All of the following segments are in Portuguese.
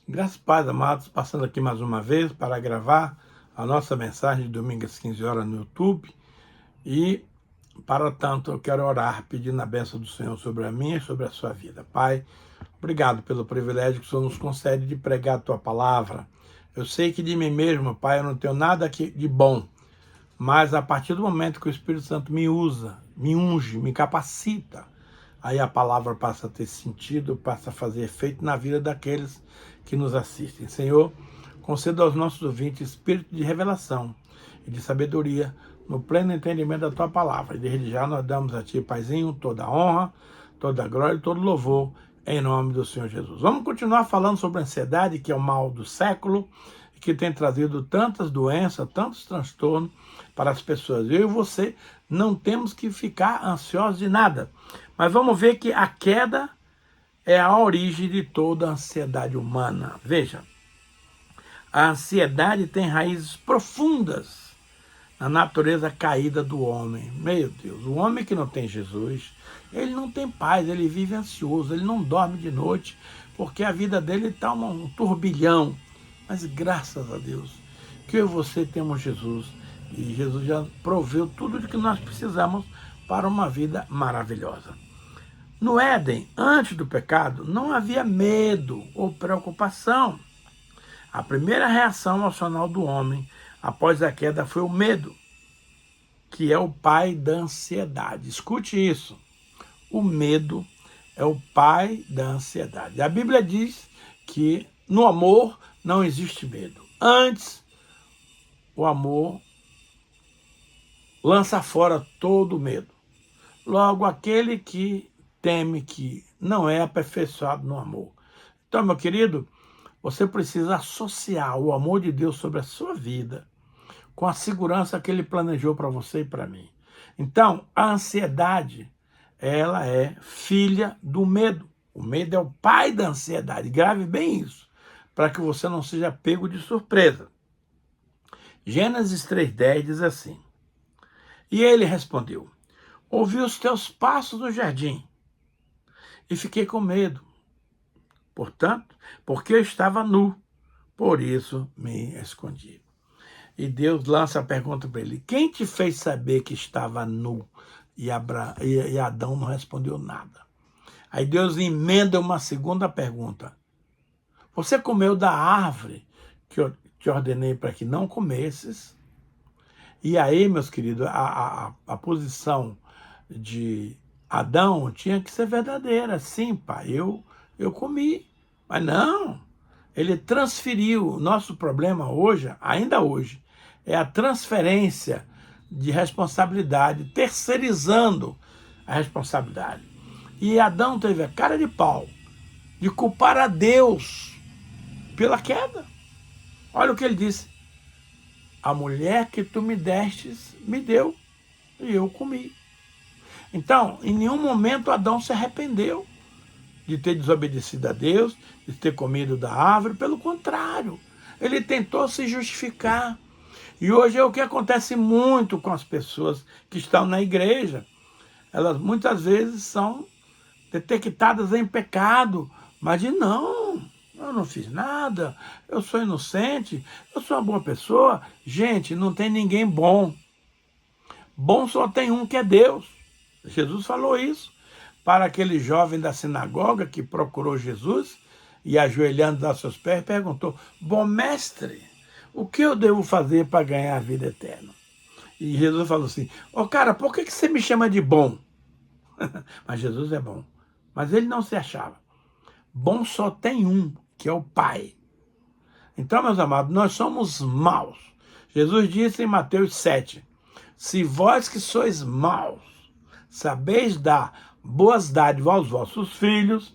Graças e paz, amados, passando aqui mais uma vez para gravar a nossa mensagem de domingo às 15 horas no YouTube. E, para tanto, eu quero orar pedindo a bênção do Senhor sobre a minha e sobre a sua vida. Pai, obrigado pelo privilégio que o Senhor nos concede de pregar a Tua palavra. Eu sei que de mim mesmo, Pai, eu não tenho nada aqui de bom, mas a partir do momento que o Espírito Santo me usa, me unge, me capacita, aí a palavra passa a ter sentido, passa a fazer efeito na vida daqueles que nos assistem. Senhor, conceda aos nossos ouvintes espírito de revelação e de sabedoria no pleno entendimento da Tua palavra. E desde já nós damos a Ti, Paizinho, toda a honra, toda a glória e todo louvor em nome do Senhor Jesus. Vamos continuar falando sobre a ansiedade, que é o mal do século, e que tem trazido tantas doenças, tantos transtornos para as pessoas. Eu e você não temos que ficar ansiosos de nada. Mas vamos ver que a queda é a origem de toda a ansiedade humana. Veja, a ansiedade tem raízes profundas na natureza caída do homem. Meu Deus, o homem que não tem Jesus, ele não tem paz, ele vive ansioso, ele não dorme de noite, porque a vida dele está um turbilhão. Mas graças a Deus que eu e você temos Jesus, e Jesus já proveu tudo o que nós precisamos para uma vida maravilhosa. No Éden, antes do pecado, não havia medo ou preocupação. A primeira reação emocional do homem após a queda foi o medo, que é o pai da ansiedade. Escute isso. O medo é o pai da ansiedade. A Bíblia diz que no amor não existe medo. Antes, o amor lança fora todo medo. Logo, aquele que teme que não é aperfeiçoado no amor. Então, meu querido, você precisa associar o amor de Deus sobre a sua vida com a segurança que Ele planejou para você e para mim. Então, a ansiedade, ela é filha do medo. O medo é o pai da ansiedade. Grave bem isso, para que você não seja pego de surpresa. Gênesis 3:10 diz assim: E ele respondeu: Ouvi os teus passos no jardim e fiquei com medo. Portanto, porque eu estava nu, por isso me escondi. E Deus lança a pergunta para ele: quem te fez saber que estava nu? E Adão não respondeu nada. Aí Deus emenda uma segunda pergunta: você comeu da árvore que eu te ordenei para que não comesses? E aí, meus queridos, a posição de Adão tinha que ser verdadeira. Sim, pai, eu comi. Mas não, ele transferiu. O nosso problema hoje, ainda hoje, é a transferência de responsabilidade, terceirizando a responsabilidade. E Adão teve a cara de pau de culpar a Deus pela queda. Olha o que ele disse: a mulher que tu me destes me deu e eu comi. Então, em nenhum momento Adão se arrependeu de ter desobedecido a Deus, de ter comido da árvore. Pelo contrário, ele tentou se justificar. E hoje é o que acontece muito com as pessoas que estão na igreja. Elas muitas vezes são detectadas em pecado, mas de não, eu não fiz nada, eu sou inocente, eu sou uma boa pessoa. Gente, não tem ninguém bom. Bom só tem um, que é Deus. Jesus falou isso para aquele jovem da sinagoga que procurou Jesus e, ajoelhando aos seus pés, perguntou: bom mestre, o que eu devo fazer para ganhar a vida eterna? E Jesus falou assim: cara, por que você me chama de bom? Mas Jesus é bom. Mas ele não se achava. Bom só tem um, que é o Pai. Então, meus amados, nós somos maus. Jesus disse em Mateus 7, se vós que sois maus, sabeis dar boas dádivas aos vossos filhos,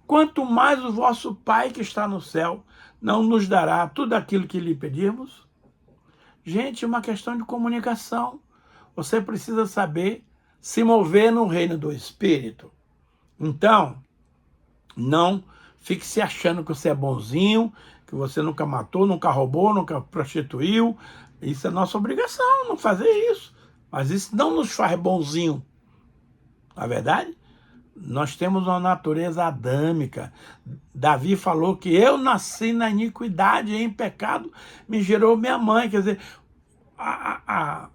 quanto mais o vosso Pai que está no céu não nos dará tudo aquilo que lhe pedirmos? Gente, é uma questão de comunicação. Você precisa saber se mover no reino do Espírito. Então, não fique se achando que você é bonzinho, que você nunca matou, nunca roubou, nunca prostituiu. Isso é nossa obrigação, não fazer isso. Mas isso não nos faz bonzinho. Não é verdade? Nós temos uma natureza adâmica. Davi falou que eu nasci na iniquidade e em pecado me gerou minha mãe. Quer dizer,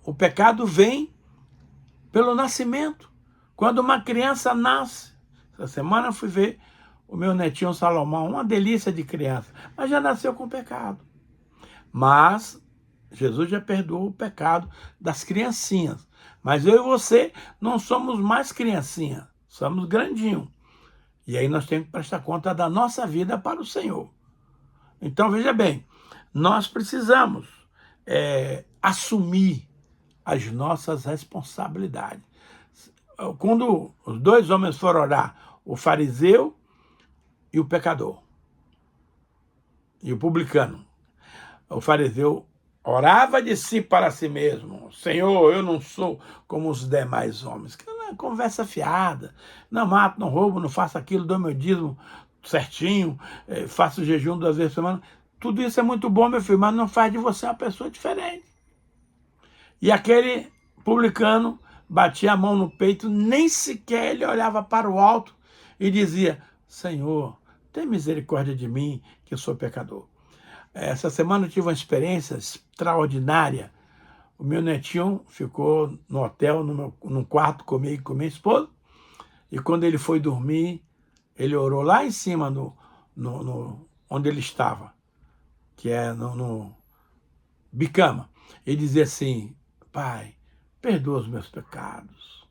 o pecado vem pelo nascimento. Quando uma criança nasce, essa semana eu fui ver o meu netinho Salomão, uma delícia de criança, mas já nasceu com pecado. Mas Jesus já perdoou o pecado das criancinhas. Mas eu e você não somos mais criancinha, somos grandinho. E aí nós temos que prestar conta da nossa vida para o Senhor. Então, veja bem, nós precisamos assumir as nossas responsabilidades. Quando os dois homens foram orar, o fariseu e o pecador, e o publicano, o fariseu orava de si para si mesmo: Senhor, eu não sou como os demais homens. Que não é conversa fiada. Não mato, não roubo, não faço aquilo, dou meu dízimo certinho, faço jejum 2 vezes por semana. Tudo isso é muito bom, meu filho, mas não faz de você uma pessoa diferente. E aquele publicano batia a mão no peito, nem sequer ele olhava para o alto e dizia: Senhor, tem misericórdia de mim, que eu sou pecador. Essa semana eu tive uma experiência extraordinária. O meu netinho ficou no hotel, num quarto comigo e com minha esposa, e quando ele foi dormir, ele orou lá em cima, onde ele estava, que é no bicama. Ele dizia assim: Pai, perdoa os meus pecados.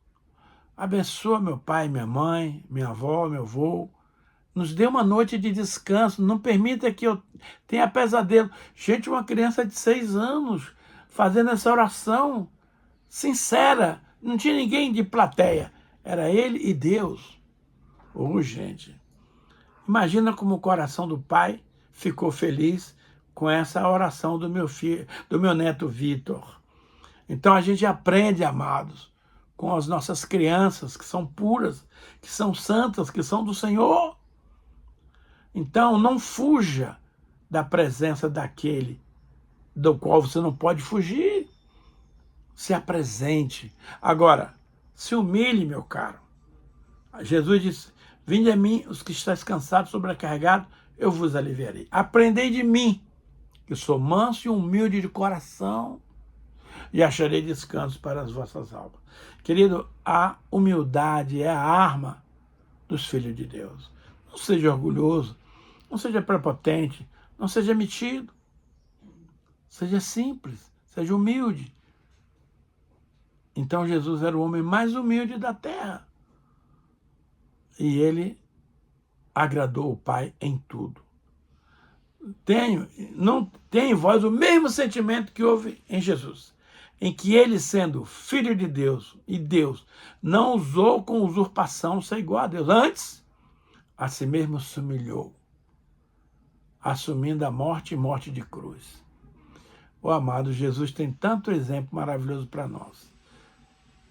Abençoa meu pai, minha mãe, minha avó, meu avô. Nos dê uma noite de descanso. Não permita que eu tenha pesadelo. Gente, uma criança de 6 anos fazendo essa oração sincera. Não tinha ninguém de plateia. Era ele e Deus. Gente, imagina como o coração do pai ficou feliz com essa oração do meu filho, do meu neto Vitor. Então a gente aprende, amados, com as nossas crianças que são puras, que são santas, que são do Senhor. Então não fuja da presença daquele do qual você não pode fugir. Se apresente. Agora, se humilhe, meu caro. Jesus disse: Vinde a mim, os que estáis cansados, sobrecarregados, eu vos aliviarei. Aprendei de mim, que sou manso e humilde de coração, e acharei descanso para as vossas almas. Querido, a humildade é a arma dos filhos de Deus. Não seja orgulhoso, não seja prepotente, não seja metido. Seja simples, seja humilde. Então Jesus era o homem mais humilde da terra. E ele agradou o Pai em tudo. Não tem em vós o mesmo sentimento que houve em Jesus, em que ele, sendo filho de Deus e Deus, não usou com usurpação ser igual a Deus. Antes, a si mesmo se humilhou, assumindo a morte e morte de cruz. O amado Jesus tem tanto exemplo maravilhoso para nós.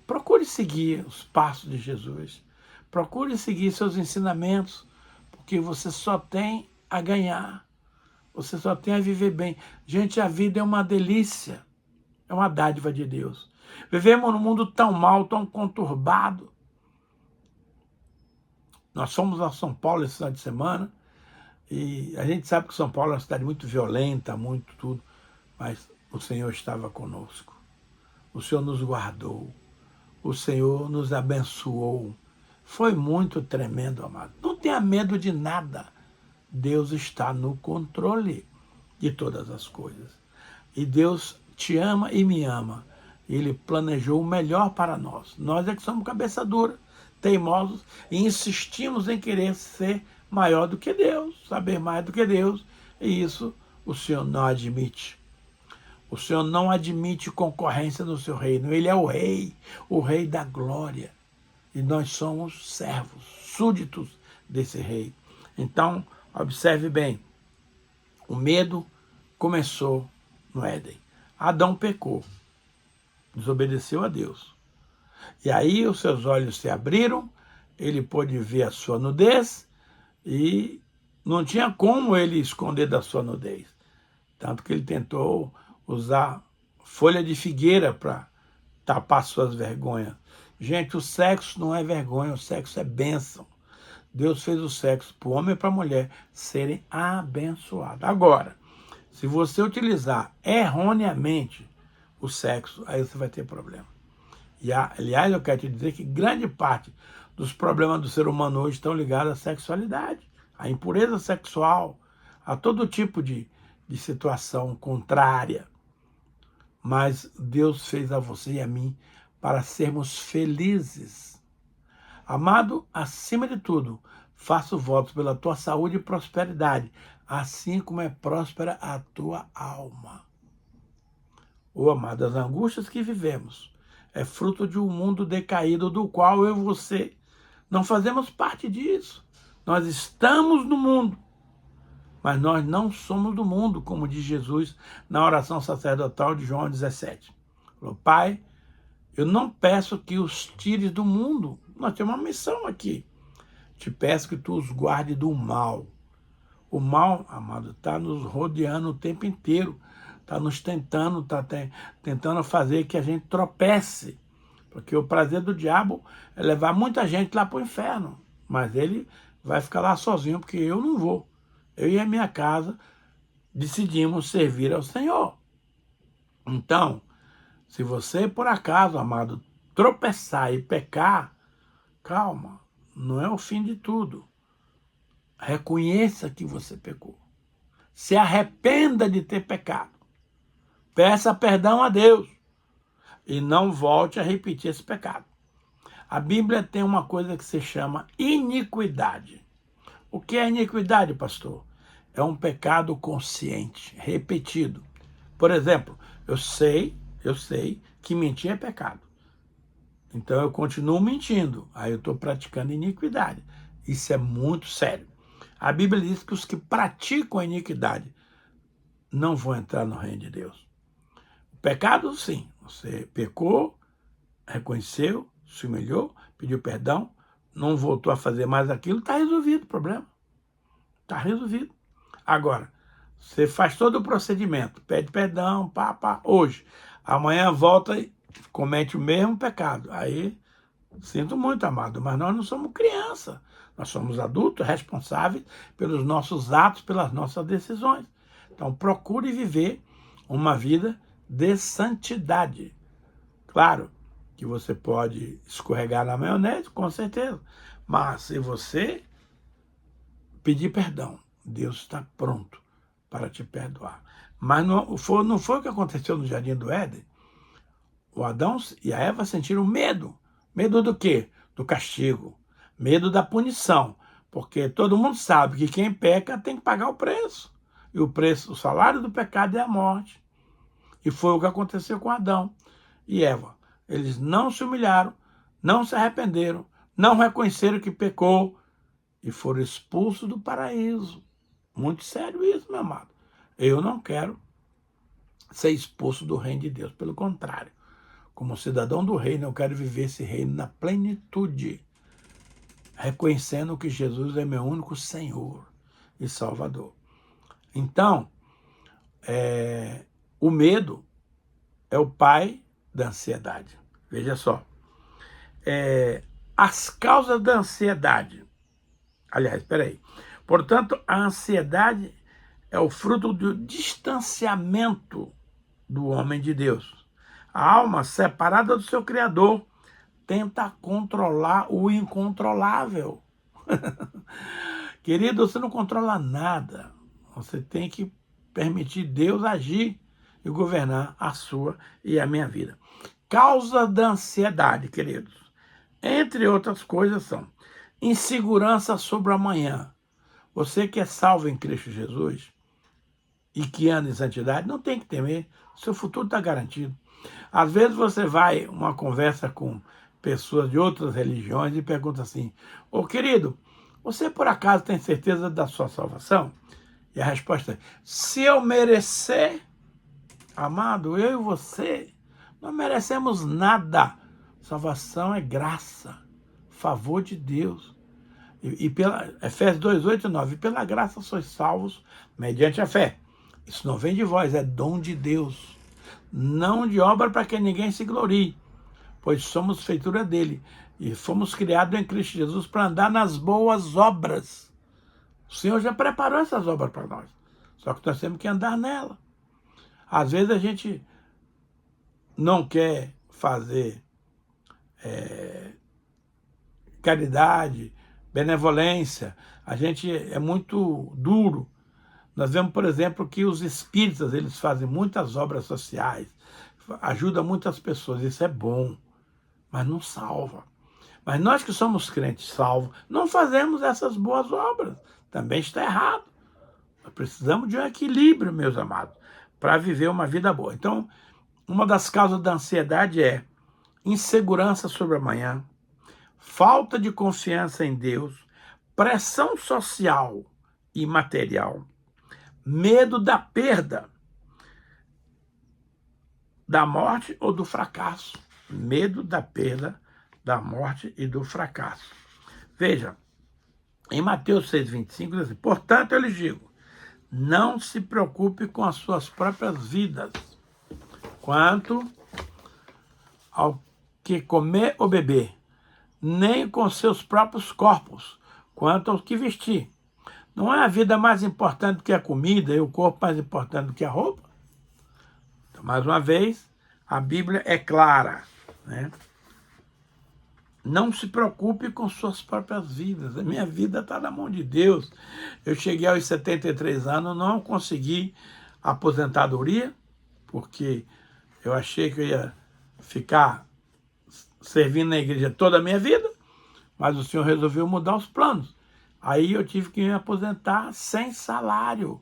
Procure seguir os passos de Jesus. Procure seguir seus ensinamentos, porque você só tem a ganhar. Você só tem a viver bem. Gente, a vida é uma delícia. É uma dádiva de Deus. Vivemos num mundo tão mal, tão conturbado. Nós fomos a São Paulo esse final de semana, e a gente sabe que São Paulo é uma cidade muito violenta, muito tudo, mas o Senhor estava conosco. O Senhor nos guardou. O Senhor nos abençoou. Foi muito tremendo, amado. Não tenha medo de nada. Deus está no controle de todas as coisas. E Deus te ama e me ama. Ele planejou o melhor para nós. Nós é que somos cabeça dura, teimosos, e insistimos em querer ser maior do que Deus, saber mais do que Deus. E isso o Senhor não admite. O Senhor não admite concorrência no seu reino. Ele é o rei da glória. E nós somos servos, súditos desse rei. Então, observe bem. O medo começou no Éden. Adão pecou, desobedeceu a Deus. E aí os seus olhos se abriram, ele pôde ver a sua nudez e não tinha como ele esconder da sua nudez. Tanto que ele tentou usar folha de figueira para tapar suas vergonhas. Gente, o sexo não é vergonha, o sexo é bênção. Deus fez o sexo para o homem e para a mulher serem abençoados. Agora, se você utilizar erroneamente o sexo, aí você vai ter problema. E, aliás, eu quero te dizer que grande parte dos problemas do ser humano hoje estão ligados à sexualidade, à impureza sexual, a todo tipo de situação contrária. Mas Deus fez a você e a mim para sermos felizes. Amado, acima de tudo, faço votos pela tua saúde e prosperidade, assim como é próspera a tua alma. Ô amado, as angústias que vivemos é fruto de um mundo decaído do qual eu e você não fazemos parte disso. Nós estamos no mundo, mas nós não somos do mundo, como diz Jesus na oração sacerdotal de João 17. Falou, Pai, eu não peço que os tires do mundo. Nós temos uma missão aqui. Te peço que tu os guarde do mal. O mal, amado, está nos rodeando o tempo inteiro. Está nos tentando, tentando fazer que a gente tropece. Porque o prazer do diabo é levar muita gente lá para o inferno. Mas ele vai ficar lá sozinho, porque eu não vou. Eu e a minha casa decidimos servir ao Senhor. Então, se você, por acaso, amado, tropeçar e pecar, calma, não é o fim de tudo. Reconheça que você pecou. Se arrependa de ter pecado. Peça perdão a Deus. E não volte a repetir esse pecado. A Bíblia tem uma coisa que se chama iniquidade. O que é iniquidade, pastor? É um pecado consciente, repetido. Por exemplo, eu sei que mentir é pecado. Então eu continuo mentindo, aí eu estou praticando iniquidade. Isso é muito sério. A Bíblia diz que os que praticam a iniquidade não vão entrar no reino de Deus. O pecado, sim. Você pecou, reconheceu, se humilhou, pediu perdão, não voltou a fazer mais aquilo, está resolvido o problema. Está resolvido. Agora, você faz todo o procedimento, pede perdão, hoje. Amanhã volta e comete o mesmo pecado. Aí, sinto muito, amado, mas nós não somos criança. Nós somos adultos responsáveis pelos nossos atos, pelas nossas decisões. Então, procure viver uma vida de santidade. Claro que você pode escorregar na maionese, com certeza. Mas se você pedir perdão, Deus está pronto para te perdoar. Mas não foi o que aconteceu no Jardim do Éden. O Adão e a Eva sentiram medo. Medo do quê? Do castigo. Medo da punição. Porque todo mundo sabe que quem peca tem que pagar o preço. E o salário do pecado é a morte. E foi o que aconteceu com Adão e Eva. Eles não se humilharam, não se arrependeram, não reconheceram que pecou e foram expulsos do paraíso. Muito sério isso, meu amado. Eu não quero ser expulso do reino de Deus. Pelo contrário, como cidadão do reino, eu quero viver esse reino na plenitude, reconhecendo que Jesus é meu único Senhor e Salvador. Então, o medo é o pai da ansiedade. Veja só. As causas da ansiedade. Aliás, espera aí. Portanto, a ansiedade é o fruto do distanciamento do homem de Deus. A alma, separada do seu Criador, tenta controlar o incontrolável. Querido, você não controla nada. Você tem que permitir Deus agir e governar a sua e a minha vida. Causa da ansiedade, queridos, entre outras coisas, são insegurança sobre o amanhã. Você que é salvo em Cristo Jesus e que anda em santidade, não tem que temer, seu futuro está garantido. Às vezes você vai uma conversa com pessoas de outras religiões e pergunta assim, ô querido, você por acaso tem certeza da sua salvação? E a resposta é, se eu merecer, amado, eu e você, não merecemos nada. Salvação é graça, favor de Deus. E pela Efésios 2, 8 e 9, e pela graça sois salvos mediante a fé. Isso não vem de vós, é dom de Deus. Não de obra para que ninguém se glorie, pois somos feitura dele e fomos criados em Cristo Jesus para andar nas boas obras. O Senhor já preparou essas obras para nós, só que nós temos que andar nela. Às vezes a gente não quer fazer caridade, benevolência, a gente é muito duro. Nós vemos, por exemplo, que os espíritas, eles fazem muitas obras sociais, ajudam muitas pessoas, isso é bom, mas não salva. Mas nós que somos crentes salvos, não fazemos essas boas obras, também está errado. Nós precisamos de um equilíbrio, meus amados, para viver uma vida boa. Então, uma das causas da ansiedade é insegurança sobre amanhã, falta de confiança em Deus, pressão social e material, medo da perda, da morte ou do fracasso. Medo da perda, da morte e do fracasso. Veja, em Mateus 6,25, diz assim, portanto, eu lhes digo, não se preocupe com as suas próprias vidas, quanto ao que comer ou beber, nem com seus próprios corpos, quanto ao que vestir. Não é a vida mais importante que a comida e o corpo mais importante do que a roupa? Então, mais uma vez, a Bíblia é clara, né? Não se preocupe com suas próprias vidas. A minha vida está na mão de Deus. Eu cheguei aos 73 anos, não consegui aposentadoria, porque eu achei que eu ia ficar servindo na igreja toda a minha vida, mas o Senhor resolveu mudar os planos. Aí eu tive que me aposentar sem salário.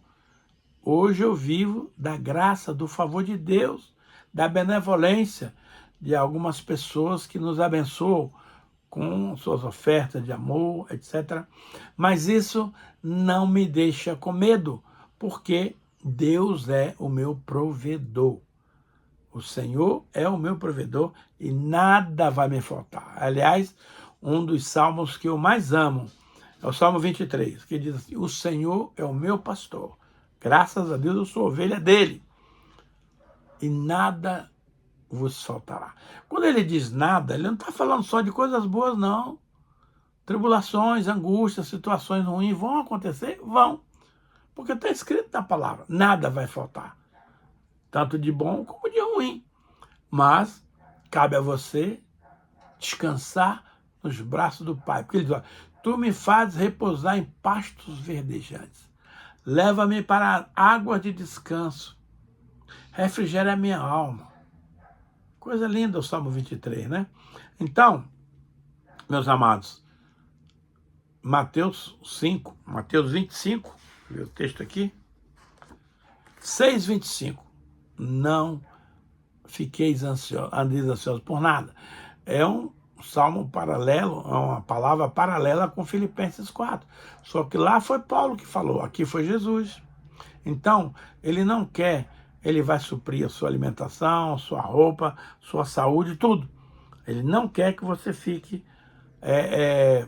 Hoje eu vivo da graça, do favor de Deus, da benevolência de algumas pessoas que nos abençoam com suas ofertas de amor, etc. Mas isso não me deixa com medo, porque Deus é o meu provedor. O Senhor é o meu provedor e nada vai me faltar. Aliás, um dos salmos que eu mais amo é o Salmo 23, que diz assim, o Senhor é o meu pastor. Graças a Deus eu sou ovelha dele. E nada vos faltará. Quando ele diz nada, ele não está falando só de coisas boas, não. Tribulações, angústias, situações ruins vão acontecer? Vão. Porque está escrito na palavra, nada vai faltar. Tanto de bom como de ruim. Mas cabe a você descansar nos braços do Pai. Porque ele diz, ó, tu me fazes repousar em pastos verdejantes. Leva-me para águas de descanso. Refrigera a minha alma. Coisa linda o Salmo 23, né? Então, meus amados, Mateus 5, Mateus 25, vê o texto aqui, 6,25. Não fiqueis ansiosos por nada. É um salmo paralelo, é uma palavra paralela com Filipenses 4. Só que lá foi Paulo que falou, aqui foi Jesus. Então, ele não quer, ele vai suprir a sua alimentação, sua roupa, sua saúde, tudo. Ele não quer que você fique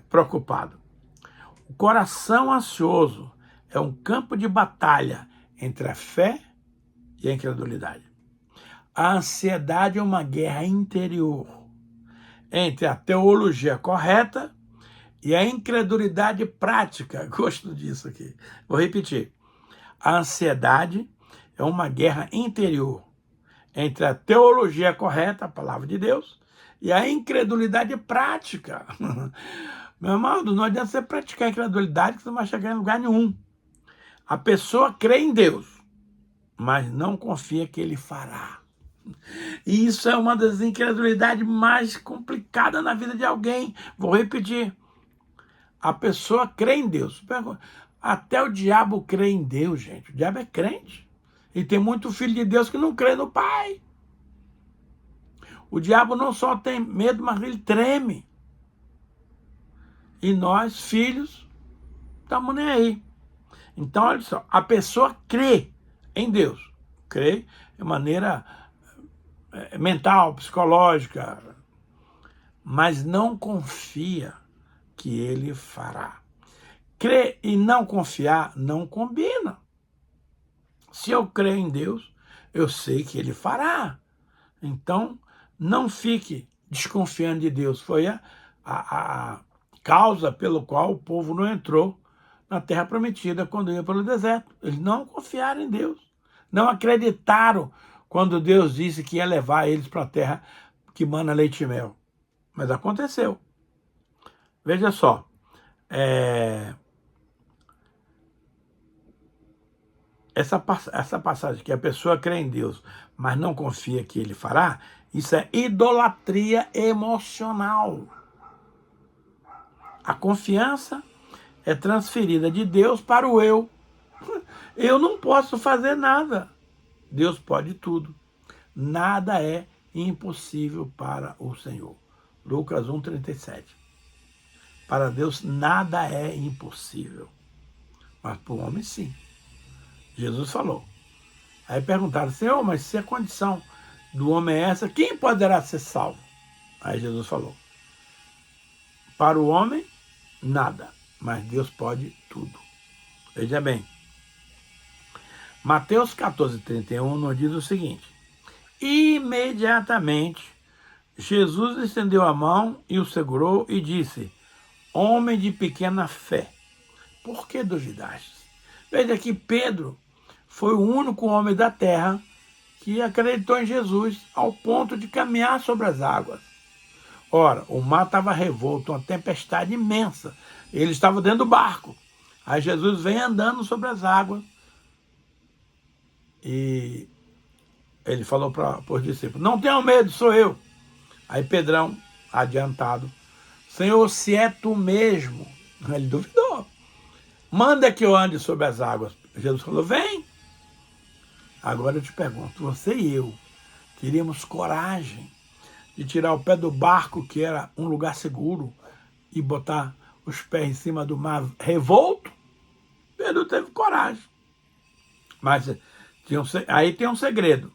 preocupado. O coração ansioso é um campo de batalha entre a fé e a incredulidade. A ansiedade é uma guerra interior entre a teologia correta e a incredulidade prática. Gosto disso aqui. Vou repetir. A ansiedade é uma guerra interior entre a teologia correta, a palavra de Deus, e a incredulidade prática. Meu amado, não adianta você praticar a incredulidade que você não vai chegar em lugar nenhum. A pessoa crê em Deus, mas não confia que Ele fará. E isso é uma das incredulidades mais complicadas na vida de alguém. Vou repetir. A pessoa crê em Deus. Até o diabo crê em Deus, gente. O diabo é crente. E tem muito filho de Deus que não crê no Pai. O diabo não só tem medo, mas ele treme. E nós, filhos, estamos nem aí. Então, olha só. A pessoa crê em Deus. Crê de maneira mental, psicológica, mas não confia que Ele fará. Crer e não confiar não combina. Se eu creio em Deus, eu sei que Ele fará. Então, não fique desconfiando de Deus. Foi a causa pelo qual o povo não entrou na terra prometida quando ia pelo deserto. Eles não confiaram em Deus. Não acreditaram quando Deus disse que ia levar eles para a terra que mana leite e mel. Mas aconteceu. Veja só. Essa passagem que a pessoa crê em Deus, mas não confia que ele fará, isso é idolatria emocional. A confiança é transferida de Deus para o eu. Eu não posso fazer nada. Deus pode tudo. Nada é impossível para o Senhor. Lucas 1,37. Para Deus nada é impossível. Mas para o homem sim. Jesus falou. Aí perguntaram, Senhor, mas se a condição do homem é essa, quem poderá ser salvo? Aí Jesus falou, para o homem, nada, mas Deus pode tudo. Veja bem, Mateus 14,31 nos diz o seguinte, imediatamente Jesus estendeu a mão e o segurou e disse, homem de pequena fé, por que duvidaste? Veja que Pedro foi o único homem da terra que acreditou em Jesus ao ponto de caminhar sobre as águas. Ora, o mar estava revolto, uma tempestade imensa. Ele estava dentro do barco. Aí Jesus vem andando sobre as águas e ele falou para os discípulos, não tenham medo, sou eu. Aí Pedrão, adiantado, Senhor, se é tu mesmo, ele duvidou, manda que eu ande sobre as águas. Jesus falou, vem. Agora eu te pergunto, você e eu teríamos coragem de tirar o pé do barco, que era um lugar seguro, e botar os pés em cima do mar revolto? Pedro teve coragem. Mas aí tem um segredo.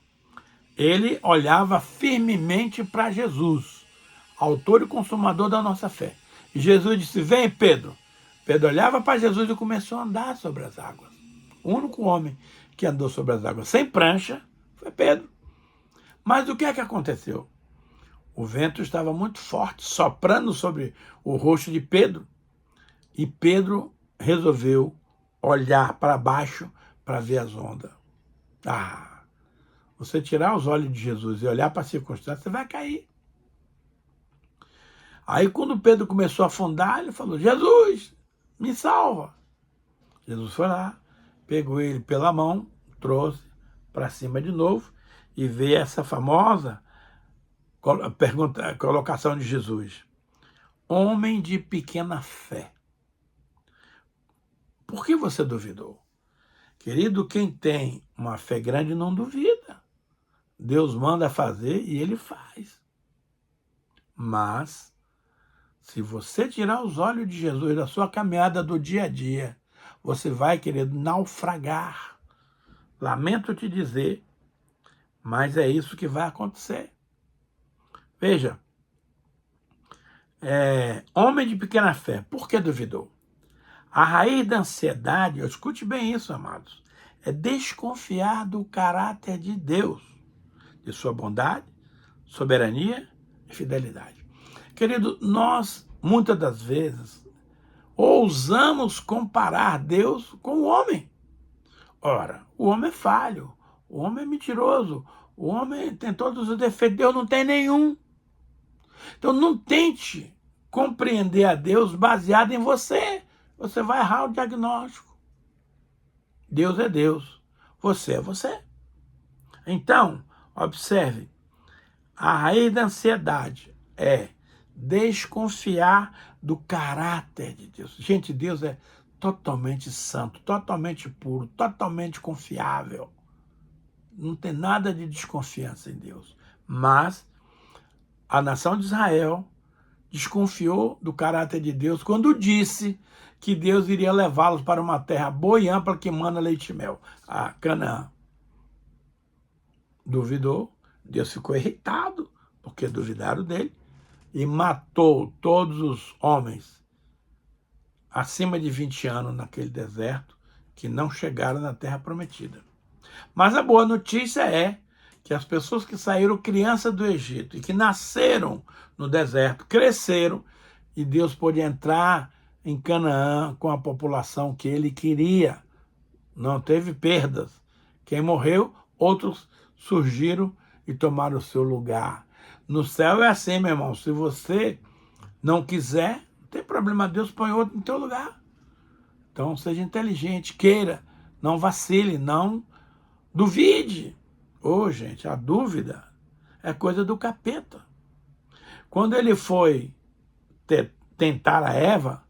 Ele olhava firmemente para Jesus, autor e consumador da nossa fé. E Jesus disse, vem Pedro. Pedro olhava para Jesus e começou a andar sobre as águas. O único homem que andou sobre as águas sem prancha foi Pedro. Mas o que é que aconteceu? O vento estava muito forte, soprando sobre o rosto de Pedro. E Pedro resolveu olhar para baixo para ver as ondas. Você tirar os olhos de Jesus e olhar para a circunstância, você vai cair. Aí quando Pedro começou a afundar, ele falou, Jesus, me salva. Jesus foi lá, pegou ele pela mão, trouxe para cima de novo e veio essa famosa colocação de Jesus. Homem de pequena fé. Por que você duvidou? Querido, quem tem uma fé grande não duvida. Deus manda fazer e ele faz. Mas, se você tirar os olhos de Jesus da sua caminhada do dia a dia, você vai, querido, naufragar. Lamento te dizer, mas é isso que vai acontecer. Veja, homem de pequena fé, por que duvidou? A raiz da ansiedade, escute bem isso, amados, é desconfiar do caráter de Deus, de sua bondade, soberania e fidelidade. Querido, nós, muitas das vezes, ousamos comparar Deus com o homem. Ora, o homem é falho, o homem é mentiroso, o homem tem todos os defeitos, Deus não tem nenhum. Então não tente compreender a Deus baseado em você. Você vai errar o diagnóstico. Deus é Deus, você é você. Então, observe, a raiz da ansiedade é desconfiar do caráter de Deus. Gente, Deus é totalmente santo, totalmente puro, totalmente confiável. Não tem nada de desconfiança em Deus. Mas a nação de Israel desconfiou do caráter de Deus quando disse que Deus iria levá-los para uma terra boa e ampla que mana leite e mel, a Canaã. Duvidou, Deus ficou irritado, porque duvidaram dele, e matou todos os homens acima de 20 anos naquele deserto, que não chegaram na terra prometida. Mas a boa notícia é que as pessoas que saíram criança do Egito e que nasceram no deserto, cresceram, e Deus pôde entrar em Canaã com a população que ele queria. Não teve perdas. Quem morreu, outros surgiram e tomaram o seu lugar. No céu é assim, meu irmão. Se você não quiser, não tem problema, Deus põe outro no teu lugar. Então seja inteligente, queira, não vacile, não duvide. Gente, a dúvida é coisa do capeta. Quando ele foi tentar a Eva,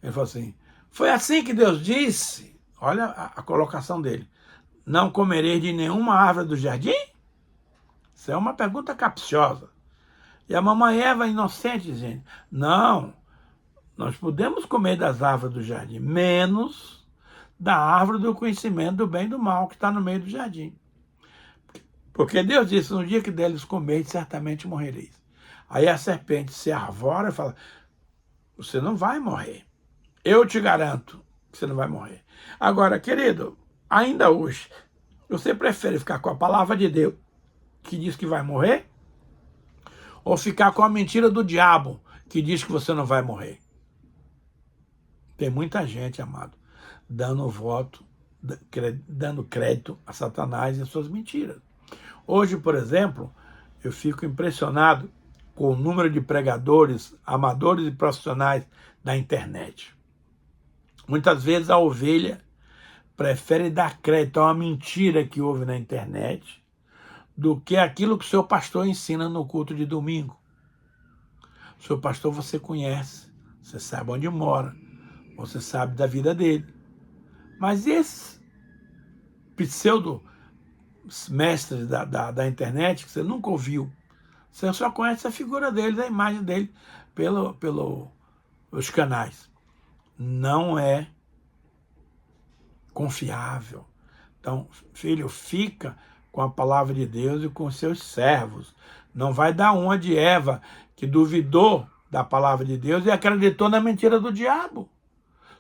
ele falou assim, foi assim que Deus disse? Olha a colocação dele. Não comereis de nenhuma árvore do jardim? Isso é uma pergunta capciosa. E a mamãe Eva, inocente, gente, não, nós podemos comer das árvores do jardim, menos da árvore do conhecimento do bem e do mal, que está no meio do jardim. Porque Deus disse, no dia que deles comerdes, certamente morrereis. Aí a serpente se arvora e fala, você não vai morrer. Eu te garanto que você não vai morrer. Agora, querido, ainda hoje, você prefere ficar com a palavra de Deus, que diz que vai morrer, ou ficar com a mentira do diabo, que diz que você não vai morrer? Tem muita gente, amado, dando voto, dando crédito a Satanás e suas mentiras. Hoje, por exemplo, eu fico impressionado com o número de pregadores, amadores e profissionais da internet. Muitas vezes a ovelha prefere dar crédito a uma mentira que houve na internet do que aquilo que o seu pastor ensina no culto de domingo. O seu pastor você conhece, você sabe onde mora, você sabe da vida dele. Mas esses pseudo mestres da internet que você nunca ouviu, você só conhece a figura dele, a imagem dele pelos canais. Não é confiável. Então, filho, fica com a palavra de Deus e com seus servos. Não vai dar uma de Eva, que duvidou da palavra de Deus e acreditou na mentira do diabo.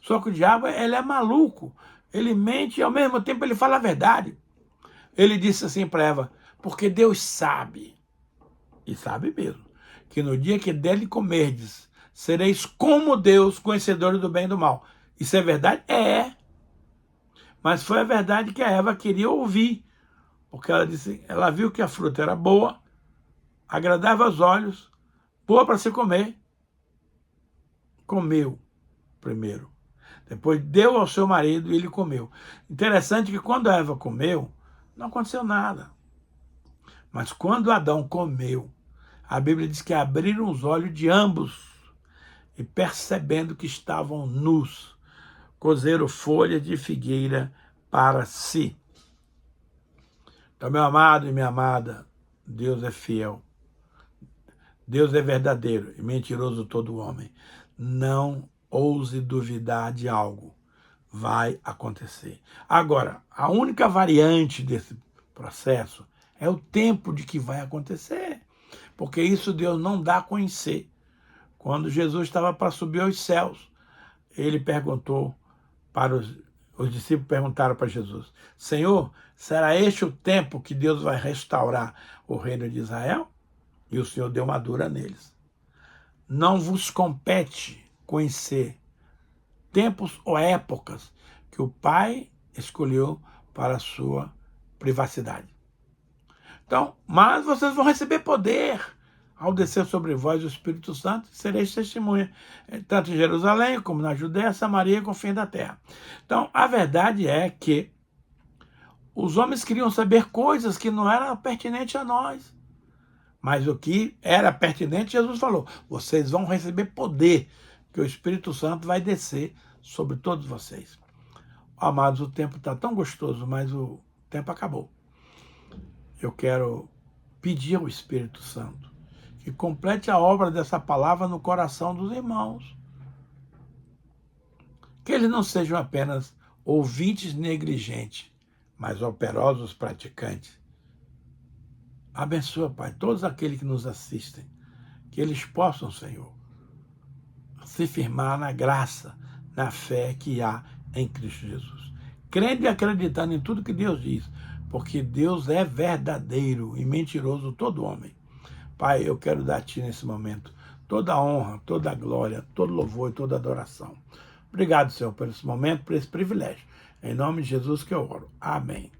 Só que o diabo, ele é maluco. Ele mente e ao mesmo tempo ele fala a verdade. Ele disse assim para Eva, porque Deus sabe, e sabe mesmo, que no dia que dele comerdes, sereis como Deus, conhecedores do bem e do mal. Isso é verdade? É. Mas foi a verdade que a Eva queria ouvir, porque ela viu que a fruta era boa, agradável aos olhos, boa para se comer. Comeu primeiro. Depois deu ao seu marido e ele comeu. Interessante que quando a Eva comeu, não aconteceu nada. Mas quando Adão comeu, a Bíblia diz que abriram os olhos de ambos e percebendo que estavam nus, cozeram folhas de figueira para si. Então, meu amado e minha amada, Deus é fiel. Deus é verdadeiro e mentiroso todo homem. Não ouse duvidar de algo. Vai acontecer. Agora, a única variante desse processo é o tempo de que vai acontecer. Porque isso Deus não dá a conhecer. Quando Jesus estava para subir aos céus, ele perguntou para os discípulos perguntaram para Jesus, Senhor, será este o tempo que Deus vai restaurar o reino de Israel? E o Senhor deu uma dura neles. Não vos compete conhecer tempos ou épocas que o Pai escolheu para a sua privacidade. Então, mas vocês vão receber poder ao descer sobre vós o Espírito Santo, sereis testemunha, tanto em Jerusalém, como na Judéia, Samaria e com o fim da terra. Então, a verdade é que os homens queriam saber coisas que não eram pertinentes a nós. Mas o que era pertinente, Jesus falou, vocês vão receber poder, que o Espírito Santo vai descer sobre todos vocês. Amados, o tempo está tão gostoso, mas o tempo acabou. Eu quero pedir ao Espírito Santo que complete a obra dessa palavra no coração dos irmãos. Que eles não sejam apenas ouvintes negligentes, mas operosos praticantes. Abençoa, Pai, todos aqueles que nos assistem, que eles possam, Senhor, se firmar na graça, na fé que há em Cristo Jesus. Crendo e acreditando em tudo que Deus diz, porque Deus é verdadeiro e mentiroso todo homem. Pai, eu quero dar a Ti nesse momento toda a honra, toda a glória, todo louvor e toda adoração. Obrigado, Senhor, por esse momento, por esse privilégio. Em nome de Jesus que eu oro. Amém.